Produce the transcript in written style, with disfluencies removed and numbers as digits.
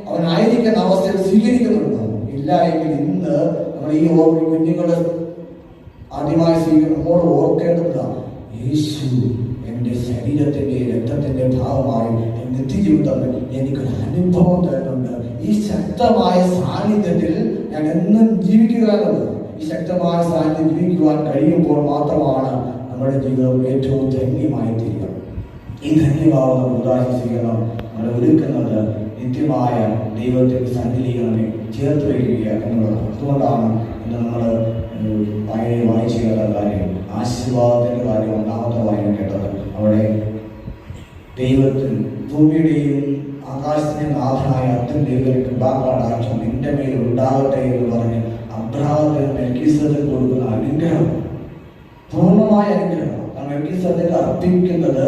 അവനായിരിക്കുന്ന അവസ്ഥയിൽ സ്വീകരിക്കുന്നുണ്ടോ? ഇല്ല എങ്കിൽ ഇന്ന് നമ്മൾ ഈ കുഞ്ഞുങ്ങളുടെ ആദ്യമായി നമ്മോട് ഓർക്കേണ്ടതാണ്, യേശു എൻ്റെ ശരീരത്തിൻ്റെ രക്തത്തിൻ്റെ ഭാഗമായി നിത്യജീവിതത്തിൽ എനിക്കൊരു അനുഭവം തരുന്നുണ്ട്. ഈ ശക്തമായ സാന്നിധ്യത്തിൽ ഞാൻ എന്നും ജീവിക്കുക എന്നുള്ളത്, ഈ ശക്തമായ സാന്നിധ്യം ജീവിക്കുവാൻ കഴിയുമ്പോൾ മാത്രമാണ് നമ്മുടെ ജീവിതം ഏറ്റവും ധന്യമായി തീരുക. ഈ ധന്യമാവുന്ന ഉദാഹരണം നമ്മൾ ഒരുക്കുന്നത് നിത്യമായ ദൈവത്തിന്റെ സന്നിധികളെ ചേർത്ത് വയ്ക്കുക എന്നുള്ളത്. അതുകൊണ്ടാണ് ഇന്ന് നമ്മൾ വായിച്ചു കേട്ട കാര്യം, ആശീർവാദത്തിന്റെ കാര്യം ഒന്നാമത്തെ വായന കേട്ടത്. അവിടെ ദൈവത്തിൽ ഭൂമിയുടെയും ആകാശത്തിന്റെ നാഥനായ അത്യൻ ദൈവത്തിന് ഉണ്ടാക്കാടാക്ഷം നിന്റെ മേൽ ഉണ്ടാകട്ടെ എന്ന് പറഞ്ഞ് അബ്രഹാമിന് മെൽക്കീസേദെക്ക് കൊടുക്കുന്ന അനുഗ്രഹം പൂർണ്ണമായ അനുഗ്രഹം. മെൽക്കീസേദെക്ക് അർപ്പിക്കുന്നത്